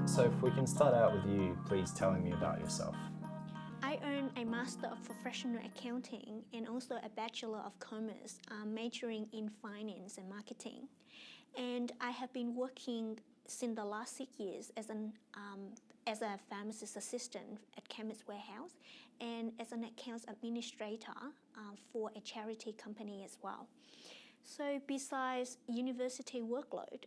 So if we can start out with you, please telling me about yourself. I earned a Master of Professional Accounting and also a Bachelor of Commerce, majoring in Finance and Marketing. And I have been working since the last 6 years as a pharmacist assistant at Chemist Warehouse and as an accounts administrator for a charity company as well. So besides university workload,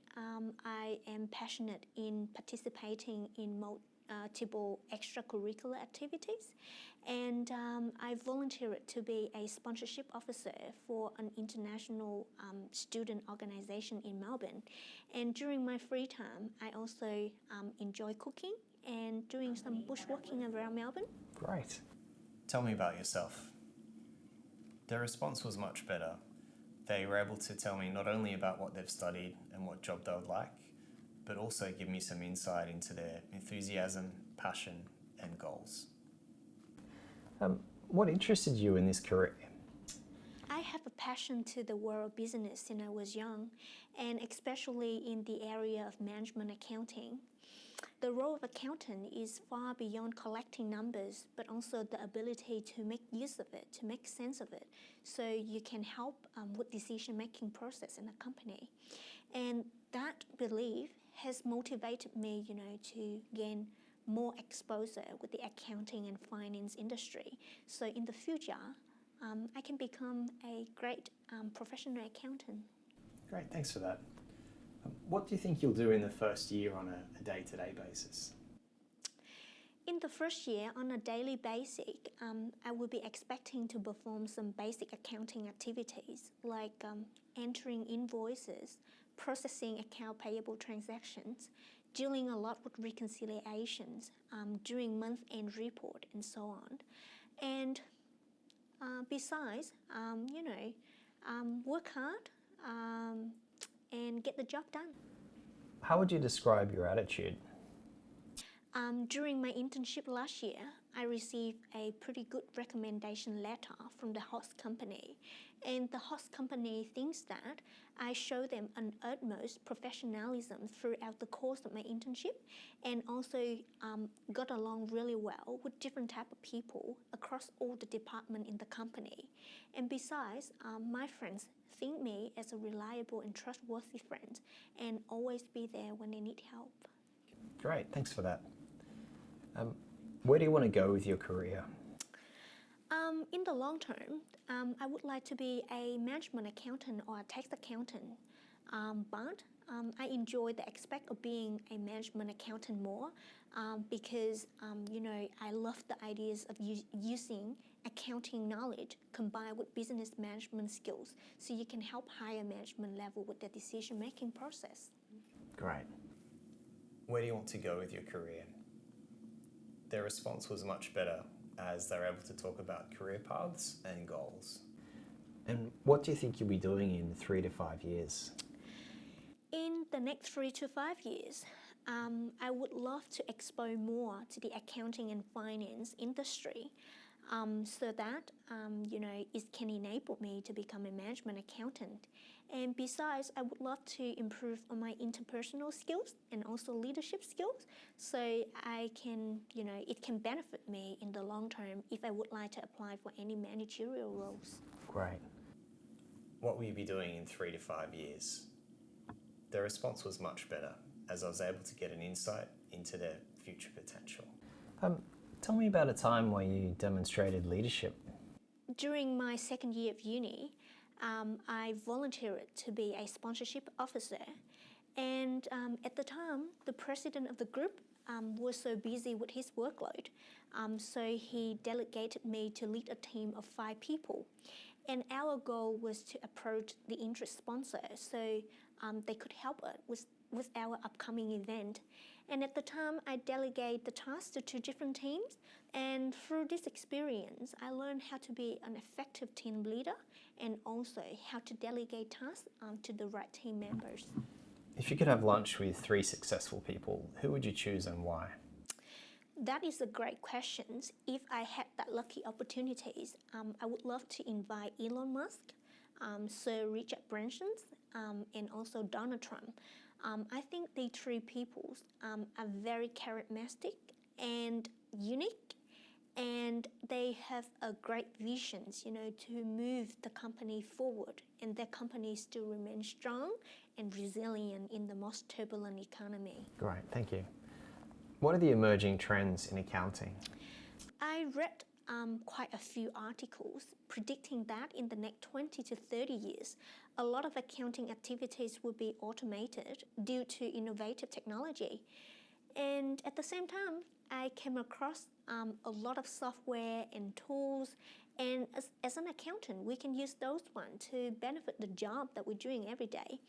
I am passionate in participating in multiple extracurricular activities, and I volunteered to be a sponsorship officer for an international student organization in Melbourne. And during my free time, I also enjoy cooking and doing some bushwalking around Melbourne. Great. Tell me about yourself. Their response was much better. They were able to tell me not only about what they've studied and what job they would like, but also give me some insight into their enthusiasm, passion, and goals. What interested you in this career? I have a passion to the world of business since I was young, and especially in the area of management accounting. The role of accountant is far beyond collecting numbers, but also the ability to make use of it, to make sense of it, so you can help with decision-making process in a company. And that belief has motivated me, to gain more exposure with the accounting and finance industry. So in the future, I can become a great professional accountant. Great, thanks for that. What do you think you'll do in the first year on a day-to-day basis? In the first year, on a daily basis, I will be expecting to perform some basic accounting activities like entering invoices, processing account payable transactions, dealing a lot with reconciliations, doing month-end report, and so on. And besides, work hard and get the job done. How would you describe your attitude? During my internship last year, I received a pretty good recommendation letter from the host company. And the host company thinks that I show them an utmost professionalism throughout the course of my internship, and also got along really well with different type of people across all the departments in the company. And besides, my friends think me as a reliable and trustworthy friend and always be there when they need help. Great, thanks for that. Where do you want to go with your career? In the long term, I would like to be a management accountant or a tax accountant, but I enjoy the aspect of being a management accountant more because, I love the ideas of using accounting knowledge combined with business management skills so you can help higher management level with the decision-making process. Great. Where do you want to go with your career? Their response was much better as they were able to talk about career paths and goals. And what do you think you'll be doing in 3 to 5 years? In the next 3 to 5 years, I would love to expose more to the accounting and finance industry so that it can enable me to become a management accountant. And besides, I would love to improve on my interpersonal skills and also leadership skills so I can, it can benefit me in the long term if I would like to apply for any managerial roles. Great. What will you be doing in 3 to 5 years? Their response was much better as I was able to get an insight into their future potential. Tell me about a time where you demonstrated leadership. During my second year of uni, I volunteered to be a sponsorship officer. And at the time, the president of the group was so busy with his workload. So he delegated me to lead a team of 5 people. And our goal was to approach the interest sponsor so they could help us with our upcoming event. And at the time, I delegate the tasks to two different teams. And through this experience, I learned how to be an effective team leader and also how to delegate tasks to the right team members. If you could have lunch with 3 successful people, who would you choose and why? That is a great question. If I had that lucky opportunities, I would love to invite Elon Musk, Sir Richard Branson, and also Donald Trump. I think the 3 people are very charismatic and unique, and they have a great vision, to move the company forward, and their company still remains strong and resilient in the most turbulent economy. Great, thank you. What are the emerging trends in accounting? I read quite a few articles predicting that in the next 20 to 30 years, a lot of accounting activities will be automated due to innovative technology. And at the same time, I came across a lot of software and tools, and as an accountant, we can use those ones to benefit the job that we're doing every day.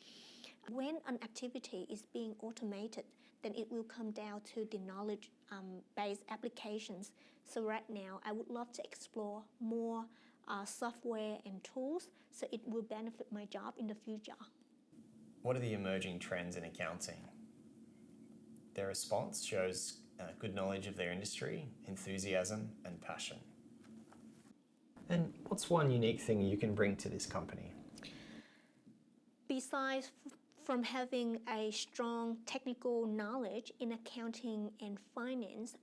When an activity is being automated, then it will come down to the knowledge-based applications. So right now, I would love to explore more software and tools so it will benefit my job in the future. What are the emerging trends in accounting? Their response shows good knowledge of their industry, enthusiasm, and passion. And what's one unique thing you can bring to this company? Besides from having a strong technical knowledge in accounting and finance,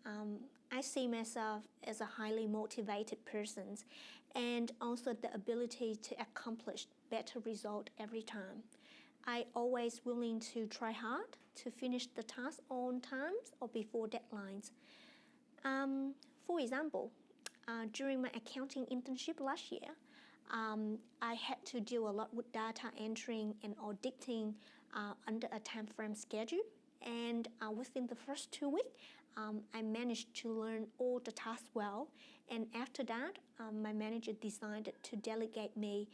I see myself as a highly motivated person and also the ability to accomplish better result every time. I always willing to try hard to finish the task on time or before deadlines. For example, during my accounting internship last year, I had to do a lot with data entering and auditing under a time frame schedule. And within the first 2 weeks, I managed to learn all the tasks well. And after that, my manager decided to delegate me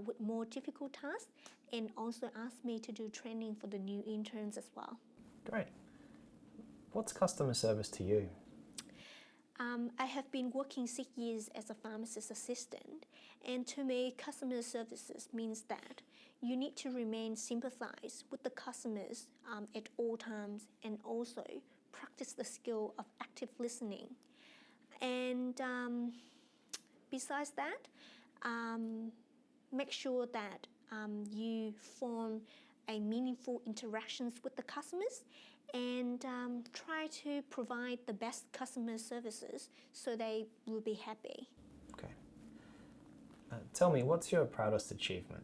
with more difficult tasks and also asked me to do training for the new interns as well. Great. What's customer service to you? I have been working 6 years as a pharmacist assistant, and to me, customer services means that you need to remain sympathized with the customers at all times and also practice the skill of active listening. And besides that, make sure that you form a meaningful interactions with the customers and try to provide the best customer services so they will be happy. Okay. Tell me, what's your proudest achievement?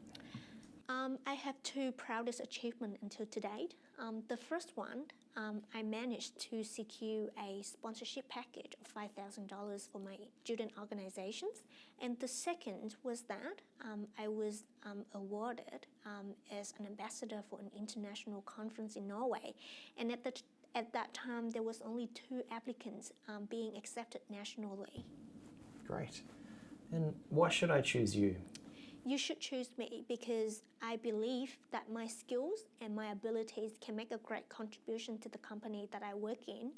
I have 2 proudest achievements until to date. The first one, I managed to secure a sponsorship package of $5,000 for my student organizations. And the second was that I was awarded as an ambassador for an international conference in Norway. And at that time, there was only 2 applicants being accepted nationally. Great. And why should I choose you? You should choose me because I believe that my skills and my abilities can make a great contribution to the company that I work in.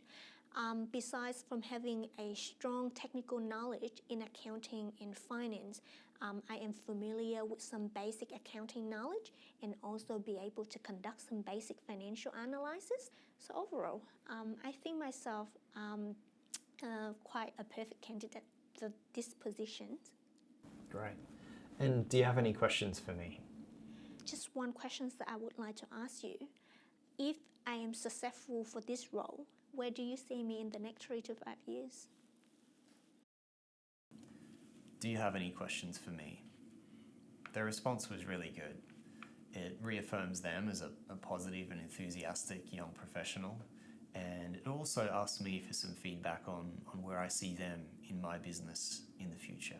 Besides from having a strong technical knowledge in accounting and finance, I am familiar with some basic accounting knowledge and also be able to conduct some basic financial analysis. So overall, I think myself quite a perfect candidate for this position. Great. And do you have any questions for me? Just one question that I would like to ask you. If I am successful for this role, where do you see me in the next 3 to 5 years? Do you have any questions for me? Their response was really good. It reaffirms them as a positive and enthusiastic young professional, and it also asks me for some feedback on where I see them in my business in the future.